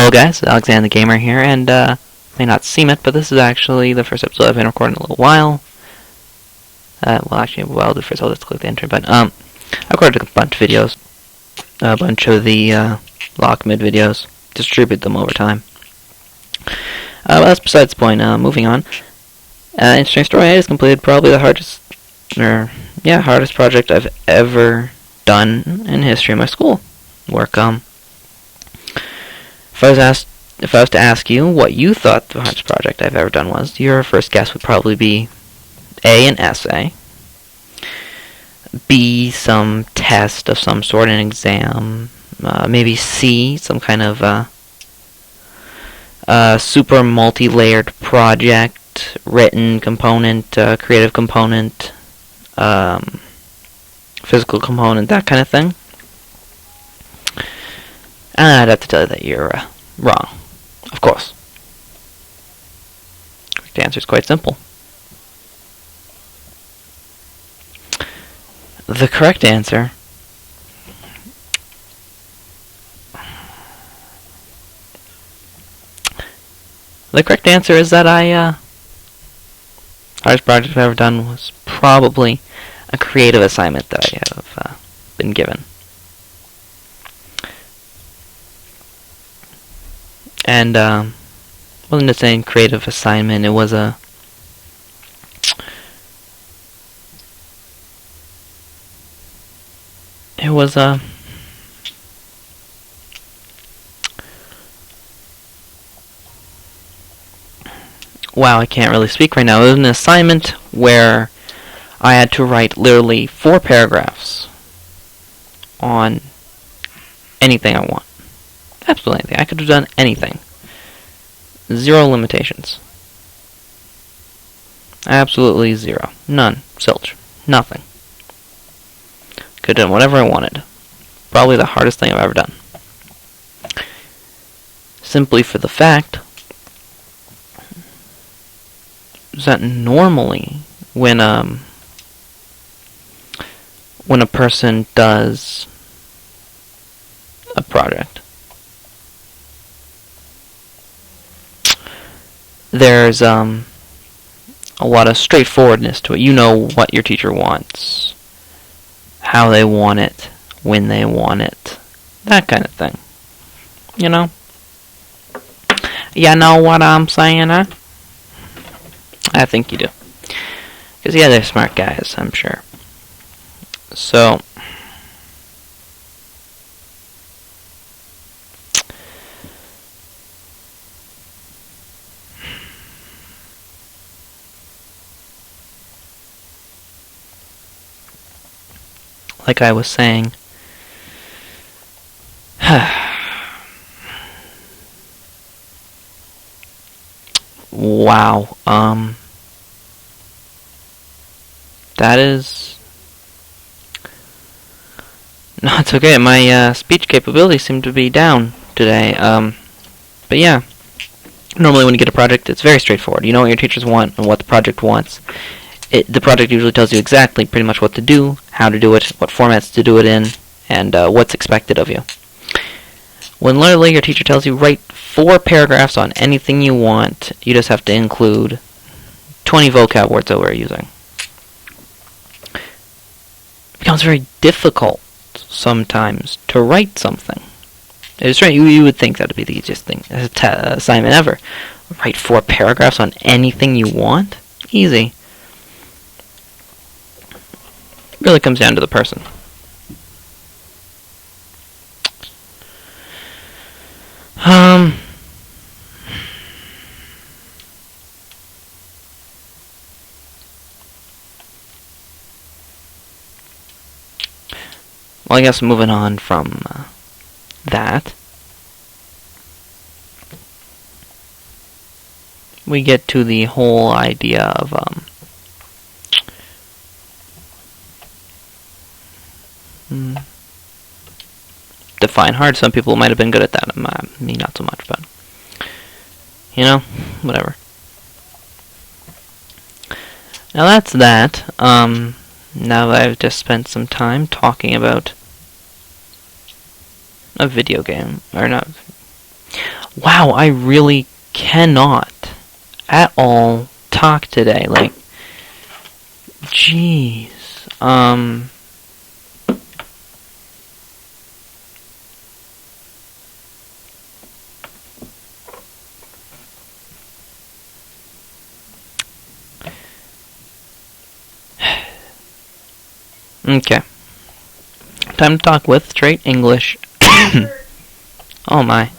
Hello guys, Alexander the Gamer here, and may not seem it, but this is actually the first episode I've been recording in a little while. First I'll just click the enter button. I recorded a bunch of videos, a bunch of the lock mid videos, distribute them over time. Well, that's besides the point. Moving on. Interesting story. I just completed probably the hardest project I've ever done in the history of my school work. If I was to ask you what you thought the hardest project I've ever done was, your first guess would probably be A, an essay, B, some test of some sort, an exam, maybe C, some kind of super multi-layered project, written component, creative component, physical component, that kind of thing. I'd have to tell you that you're wrong. Of course. The answer is quite simple. The correct answer is that hardest project I've ever done was probably a creative assignment that I have been given. And wasn't just a creative assignment, it was a wow, I can't really speak right now. It was an assignment where I had to write literally 4 paragraphs on anything I want. Absolutely anything. I could have done anything. 0 limitations. Absolutely 0. None. Zilch. Nothing. Could have done whatever I wanted. Probably the hardest thing I've ever done. Simply for the fact that normally when a person does a project, there's a lot of straightforwardness to it. You know what your teacher wants, how they want it, when they want it, that kind of thing. You know? You know what I'm saying, huh? I think you do. Because, yeah, they're smart guys, I'm sure. So, like I was saying, wow, that is, no, it's okay, my speech capabilities seem to be down today, but yeah, normally when you get a project, it's very straightforward. You know what your teachers want and what the project wants. The project usually tells you exactly pretty much what to do, how to do it, what formats to do it in, and what's expected of you. When literally your teacher tells you write 4 paragraphs on anything you want, you just have to include 20 vocab words that we're using. It becomes very difficult sometimes to write something. It's right, you would think that would be the easiest thing, assignment ever. Write 4 paragraphs on anything you want? Easy. Really comes down to the person. Well, I guess moving on from that, we get to the whole idea of define hard. Some people might have been good at that. Me, not so much, but you know, whatever. Now that's that. Now that I've just spent some time talking about a video game, or not, Wow, I really cannot at all talk today. Like, jeez. Okay. Time to talk with straight English. Oh my.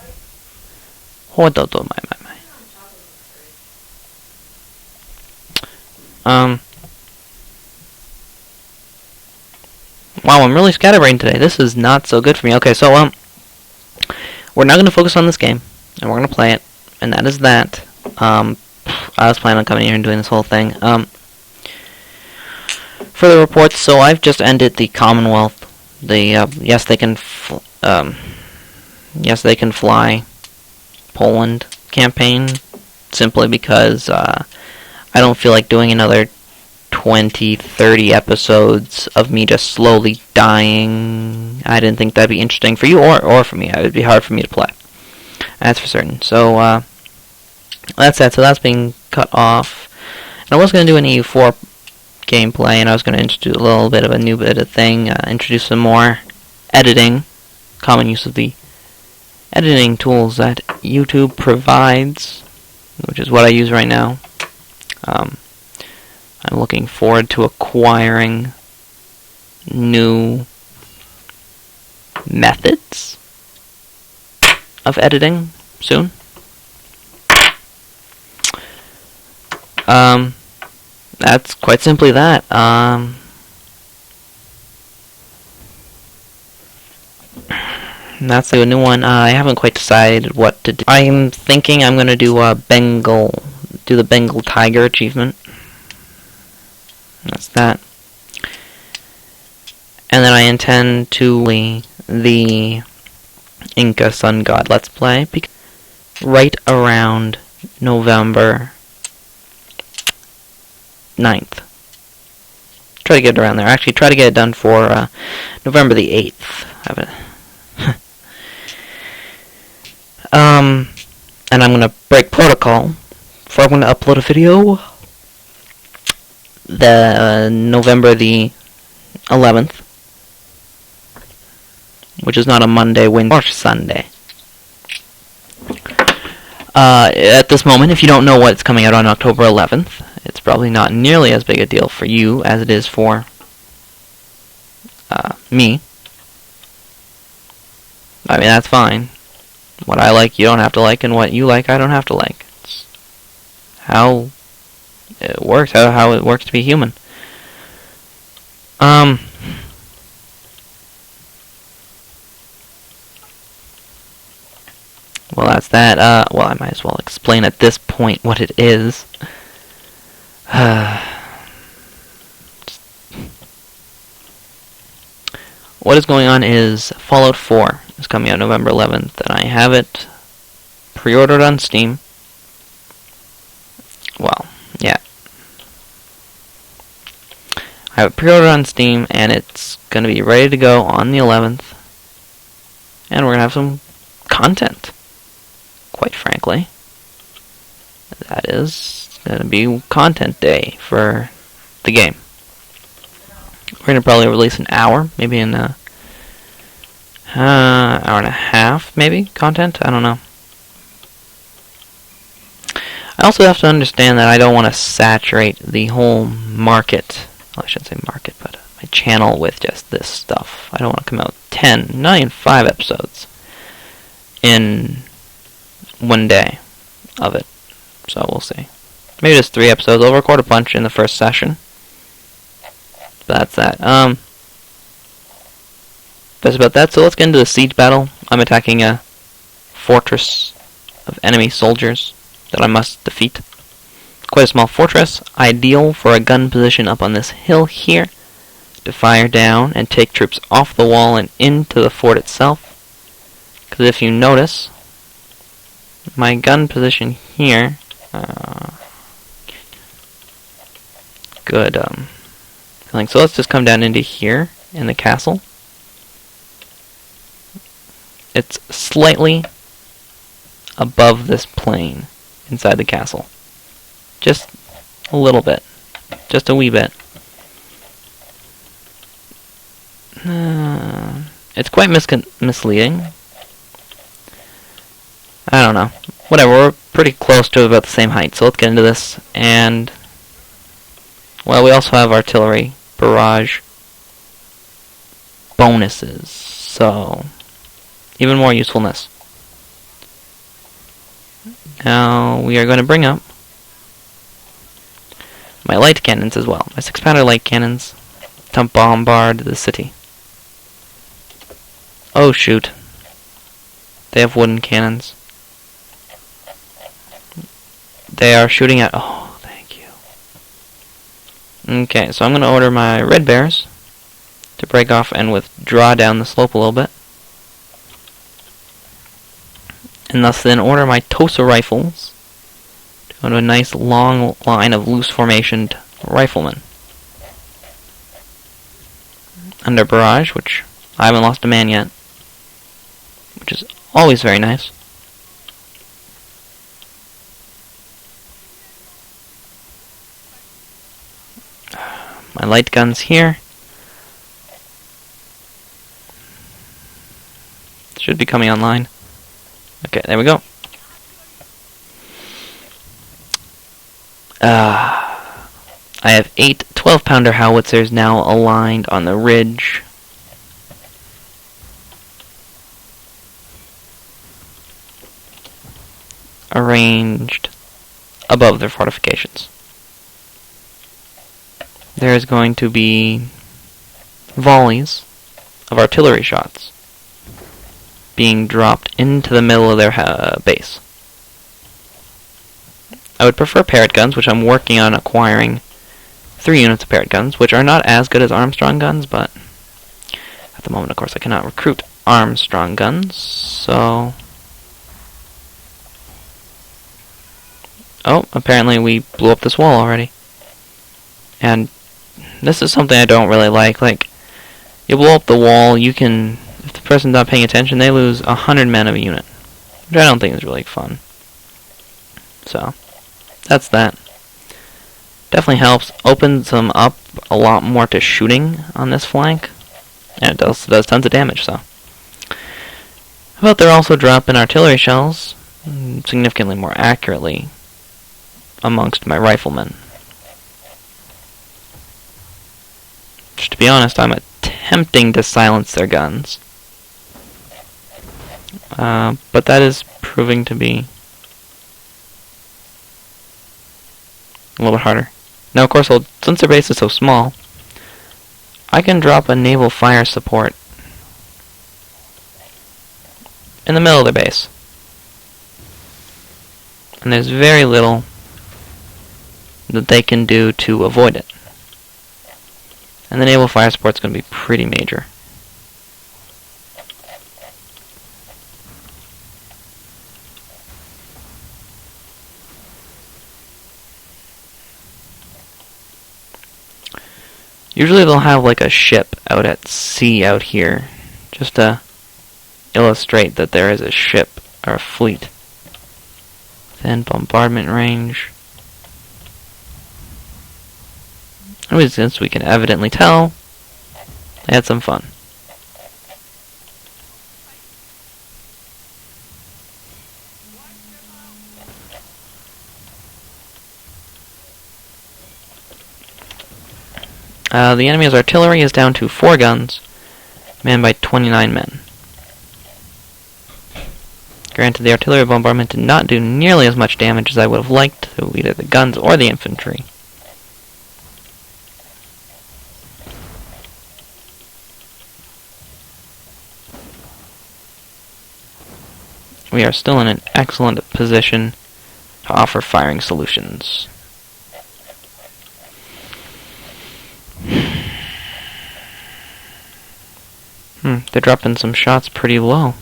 Hold on, my. Wow, I'm really scatterbrained today. This is not so good for me. Okay, so, we're not going to focus on this game, and we're going to play it, and that is that. I was planning on coming here and doing this whole thing. For the reports, so I've just ended the Commonwealth. The, yes, they can fly Poland campaign, simply because, I don't feel like doing another 20, 30 episodes of me just slowly dying. I didn't think that'd be interesting for you or for me. It would be hard for me to play. That's for certain. So, that's that. So that's being cut off. And I was going to do an EU4 gameplay, and I was going to introduce a little bit of a new bit of thing, introduce some more editing, common use of the editing tools that YouTube provides, which is what I use right now. I'm looking forward to acquiring new methods of editing soon. That's quite simply that. That's a new one. I haven't quite decided what to do. I'm thinking I'm gonna do the Bengal Tiger achievement. That's that. And then I intend to the Inca Sun God Let's Play right around November 9th. Try to get it around there. Actually, try to get it done for November the 8th. And I'm gonna break protocol before I'm gonna upload a video. The November the 11th, which is not a Monday, Wednesday, or Sunday. At this moment, if you don't know what's coming out on October 11th, it's probably not nearly as big a deal for you as it is for me. I mean, that's fine. What I like, you don't have to like, and what you like, I don't have to like. It's how it works, how it works to be human. Well, that's that. Well, I might as well explain at this point what it is. What is going on is Fallout 4 is coming out November 11th, and I have it pre-ordered on Steam. Well, yeah. I have it pre-ordered on Steam, and it's going to be ready to go on the 11th. And we're going to have some content, quite frankly. That is going to be content day for the game. We're going to probably release an hour, maybe an hour and a half, maybe, content? I don't know. I also have to understand that I don't want to saturate the whole market, well, I shouldn't say market, but my channel with just this stuff. I don't want to come out 10, not even 5 episodes in one day of it. So we'll see. Maybe just 3 episodes. I'll record a bunch in the first session. That's that. That's about that. So let's get into the siege battle. I'm attacking a fortress of enemy soldiers that I must defeat. Quite a small fortress, ideal for a gun position up on this hill here to fire down and take troops off the wall and into the fort itself. Because if you notice, my gun position here, good, so let's just come down into here in the castle. It's slightly above this plane inside the castle. Just a little bit. Just a wee bit. It's quite misleading. I don't know. Whatever, we're pretty close to about the same height, so let's get into this. And, well, we also have artillery barrage bonuses, so even more usefulness. Now we are going to bring up my light cannons as well. My 6-pounder light cannons to bombard the city. Oh shoot. They have wooden cannons. They are shooting at... Oh, thank you. Okay, so I'm going to order my red bears to break off and withdraw down the slope a little bit. And thus then order my Tosa Rifles to go to a nice long line of loose formationed riflemen. Under barrage, which I haven't lost a man yet, which is always very nice. My light guns here should be coming online. Okay, there we go. I have 8 12-pounder howitzers now aligned on the ridge. Arranged above their fortifications. There is going to be volleys of artillery shots being dropped into the middle of their base. I would prefer parrot guns, which I'm working on acquiring 3 units of parrot guns, which are not as good as Armstrong guns, but at the moment, of course, I cannot recruit Armstrong guns, so... Oh, apparently we blew up this wall already. And this is something I don't really like. Like, you blow up the wall, you can... If the person's not paying attention, they lose 100 men of a unit. Which I don't think is really fun. So, that's that. Definitely helps. Opens them up a lot more to shooting on this flank. And it does tons of damage, so. How about they're also dropping artillery shells significantly more accurately amongst my riflemen. Which, to be honest, I'm attempting to silence their guns. But that is proving to be a little bit harder. Now, of course, since their base is so small, I can drop a naval fire support in the middle of their base. And there's very little that they can do to avoid it. And the naval fire support's going to be pretty major. Usually they'll have like a ship out at sea out here, just to illustrate that there is a ship or a fleet. Then bombardment range. Anyways, since we can evidently tell, they had some fun. The enemy's artillery is down to 4 guns, manned by 29 men. Granted, the artillery bombardment did not do nearly as much damage as I would have liked to either the guns or the infantry. We are still in an excellent position to offer firing solutions. They're dropping some shots pretty low.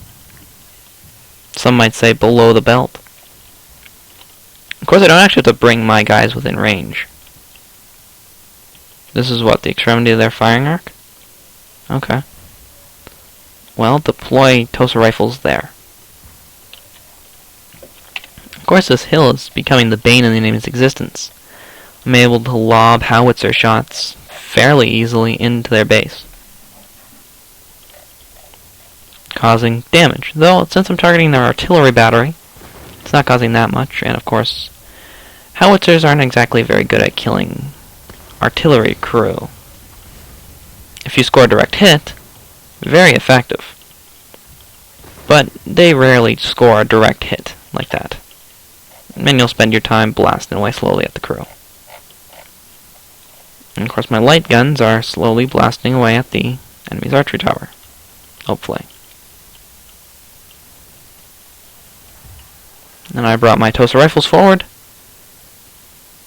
Some might say below the belt. Of course, I don't actually have to bring my guys within range. This is what, the extremity of their firing arc? Okay. Well, deploy Tosa Rifles there. course, this hill is becoming the bane of the enemy's existence. I'm able to lob howitzer shots fairly easily into their base, causing damage. Though, since I'm targeting their artillery battery, it's not causing that much, and of course, howitzers aren't exactly very good at killing artillery crew. If you score a direct hit, very effective. But they rarely score a direct hit like that. And you'll spend your time blasting away slowly at the crew. And of course my light guns are slowly blasting away at the enemy's archery tower. Hopefully. And I brought my Tosa Rifles forward.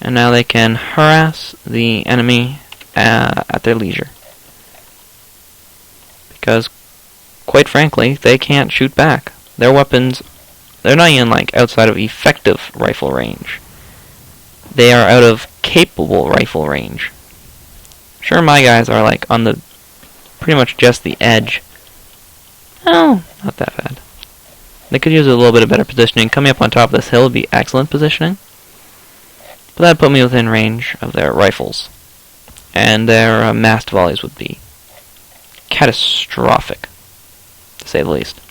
And now they can harass the enemy at their leisure. Because, quite frankly, they can't shoot back. Their weapons, they're not even like outside of effective rifle range. They are out of capable rifle range. Sure, my guys are like on the pretty much just the edge. Oh, not that bad. They could use a little bit of better positioning. Coming up on top of this hill would be excellent positioning. But that'd put me within range of their rifles. And their massed volleys would be catastrophic, to say the least.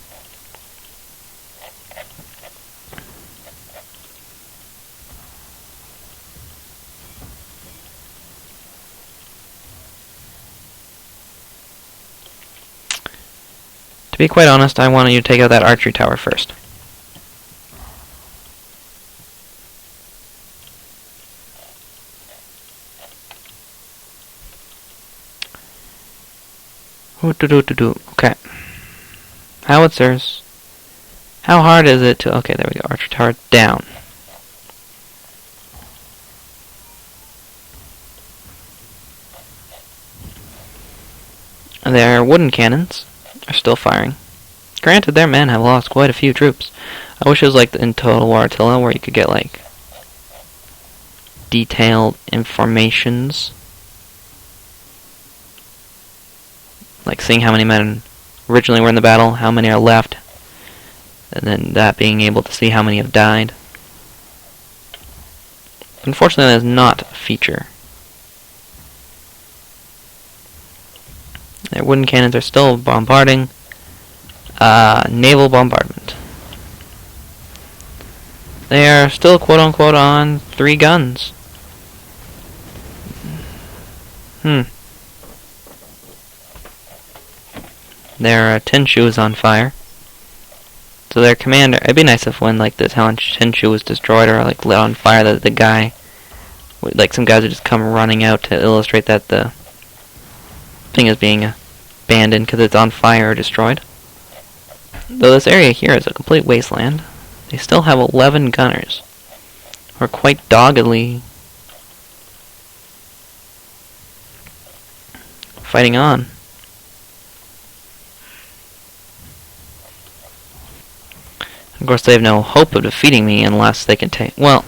To be quite honest, I wanted you to take out that archery tower first. Okay. Howitzers. How hard is it to... Okay, there we go. Archer tower down. Their wooden cannons are still firing. Granted, their men have lost quite a few troops. I wish it was like in Total War Attila, where you could get like detailed informations. Like seeing how many men originally were in the battle, how many are left, and then that being able to see how many have died. Unfortunately, that is not a feature. Their wooden cannons are still bombarding. Naval bombardment. They are still quote-unquote on 3 guns. Their Tenshu is on fire. So their commander... It'd be nice if when like the Tenshu was destroyed or like lit on fire, that the guy... Like some guys would just come running out to illustrate that the thing is being abandoned because it's on fire or destroyed. Though this area here is a complete wasteland, they still have 11 gunners who are quite doggedly fighting on. Of course, they have no hope of defeating me unless they can take... Well,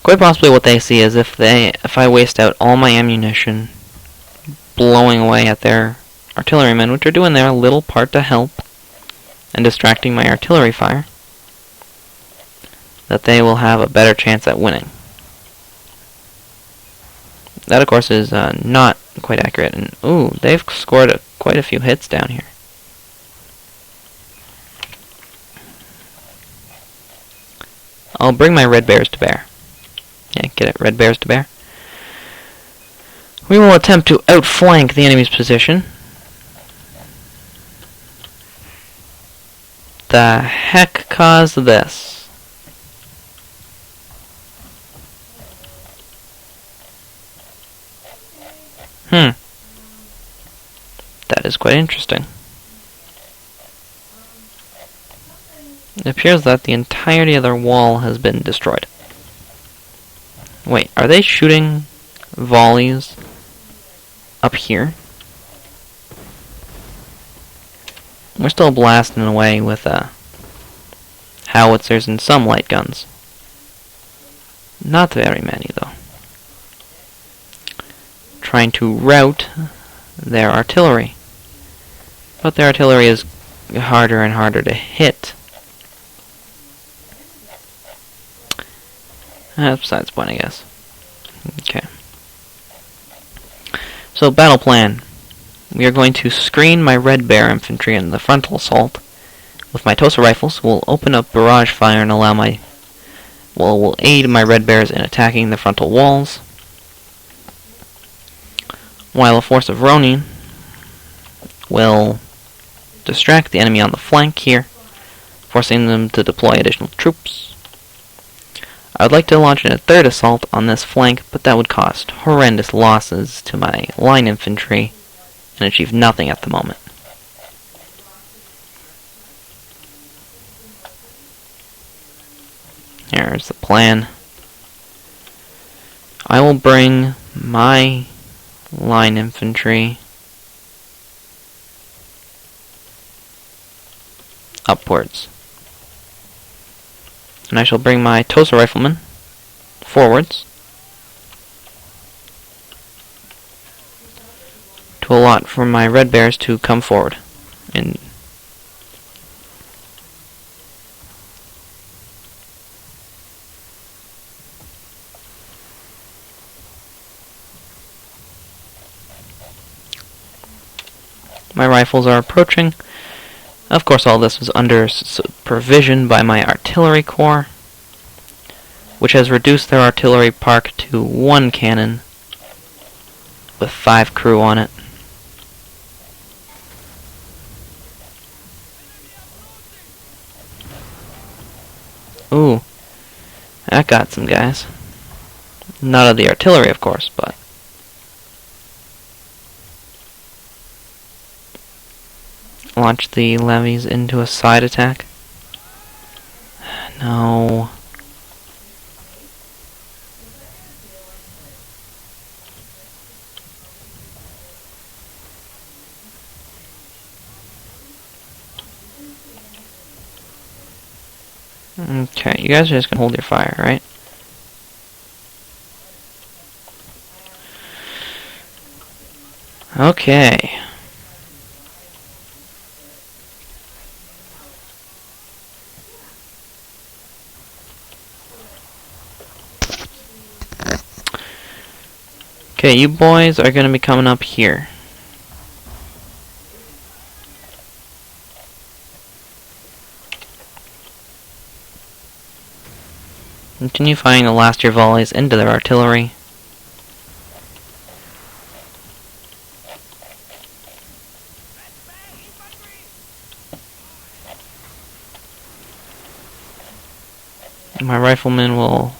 quite possibly what they see is if I waste out all my ammunition blowing away at their artillerymen, which are doing their little part to help and distracting my artillery fire, that they will have a better chance at winning. That, of course, is not quite accurate. And ooh, they've scored quite a few hits down here. I'll bring my red bears to bear. Yeah, get it, red bears to bear. We will attempt to outflank the enemy's position. The heck caused this? That is quite interesting. It appears that the entirety of their wall has been destroyed. Wait, are they shooting volleys up here? We're still blasting away with howitzers and some light guns. Not very many, though. Trying to rout their artillery. But their artillery is harder and harder to hit. That's besides the point, I guess. Okay. So, battle plan. We are going to screen my Red Bear infantry in the frontal assault. With my Tosa Rifles, we'll open up barrage fire and allow my... Well, we'll aid my Red Bears in attacking the frontal walls. While a force of Ronin will distract the enemy on the flank here, forcing them to deploy additional troops. I would like to launch a third assault on this flank, but that would cost horrendous losses to my line infantry and achieve nothing at the moment. Here's the plan. I will bring my line infantry upwards. And I shall bring my Tosa Riflemen forwards to allot for my Red Bears to come forward. And my rifles are approaching. Of course, all this was under supervision by my artillery corps, which has reduced their artillery park to 1 cannon with 5 crew on it. Ooh, that got some guys. Not of the artillery, of course, but... Launch the levies into a side attack. No. Okay, you guys are just gonna hold your fire, right? Okay. Okay, you boys are gonna be coming up here. Continue firing the last of your volleys into their artillery. My riflemen will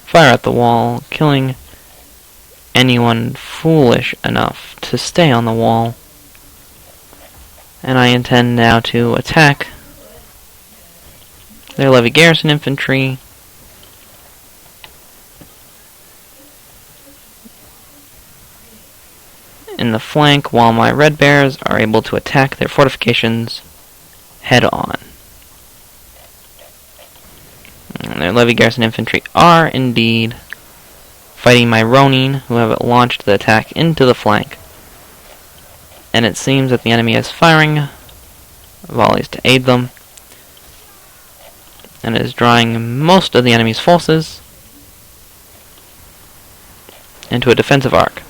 fire at the wall, killing anyone foolish enough to stay on the wall. And I intend now to attack their levy garrison infantry in the flank, while my Red Bears are able to attack their fortifications head on. And their levy garrison infantry are indeed fighting my Ronin, who have launched the attack into the flank. And it seems that the enemy is firing volleys to aid them, and is drawing most of the enemy's forces into a defensive arc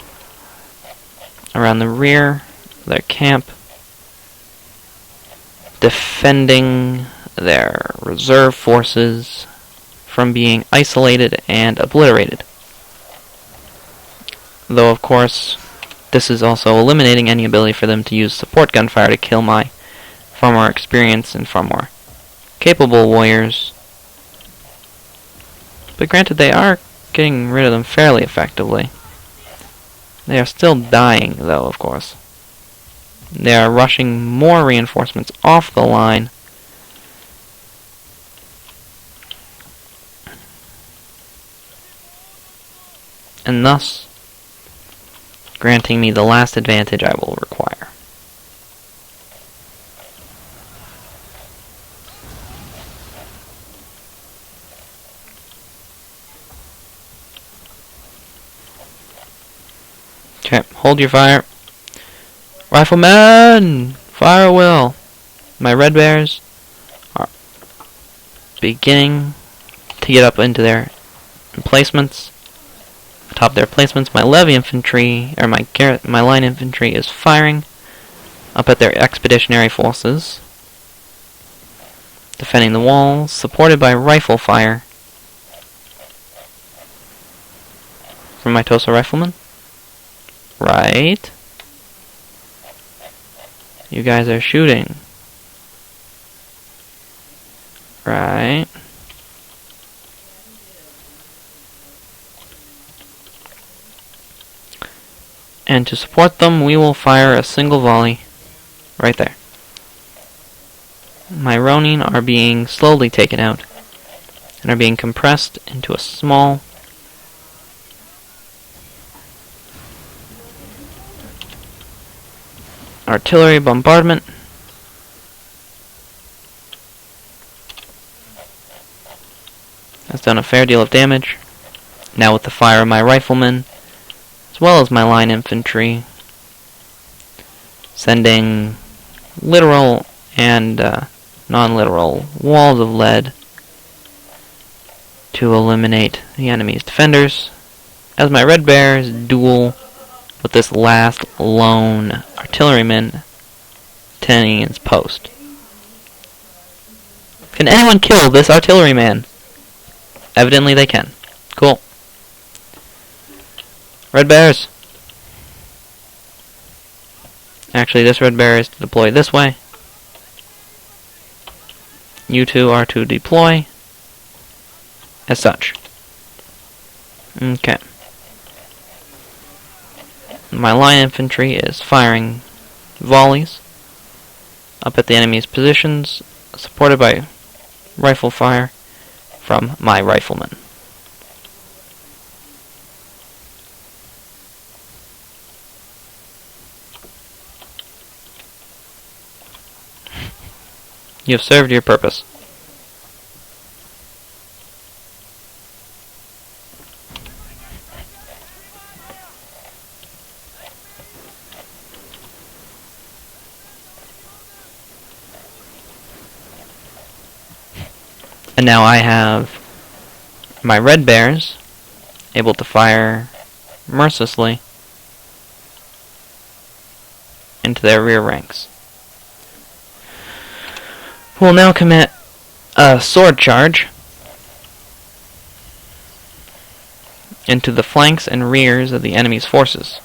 around the rear of their camp, defending their reserve forces from being isolated and obliterated. Though, of course, this is also eliminating any ability for them to use support gunfire to kill my far more experienced and far more capable warriors. But granted, they are getting rid of them fairly effectively. They are still dying, though, of course. They are rushing more reinforcements off the line. And thus, granting me the last advantage I will require. Okay, hold your fire. Riflemen! Fire at will! My Red Bears are beginning to get up into their emplacements. Atop their placements, my levy infantry, or my line infantry, is firing up at their expeditionary forces, defending the walls, supported by rifle fire from my Tosa Riflemen. Right. You guys are shooting. Right. And to support them, we will fire a single volley right there. My Ronin are being slowly taken out and are being compressed into a small artillery bombardment. That's done a fair deal of damage. Now with the fire of my riflemen, as well as my line infantry, sending literal and non-literal walls of lead to eliminate the enemy's defenders, as my red bears duel with this last lone artilleryman tending its post. Can anyone kill this artilleryman? Evidently they can. Cool. Red bears. Actually, this red bear is to deploy this way. You two are to deploy as such. Okay. My line infantry is firing volleys up at the enemy's positions, supported by rifle fire from my riflemen. You have served your purpose. And now I have my red bears able to fire mercilessly into their rear ranks. We'll now commit a sword charge into the flanks and rears of the enemy's forces.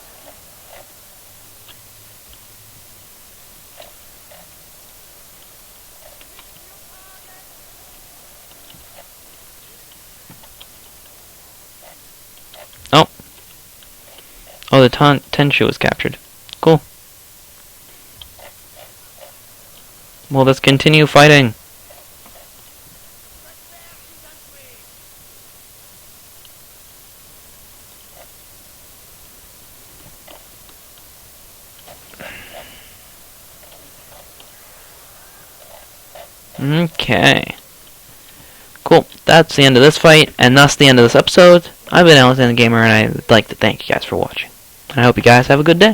Oh, the Tenshu was captured. Cool. Well, let's continue fighting. Okay. Cool. That's the end of this fight, and thus the end of this episode. I've been Alexander Gammer, and I'd like to thank you guys for watching. And I hope you guys have a good day.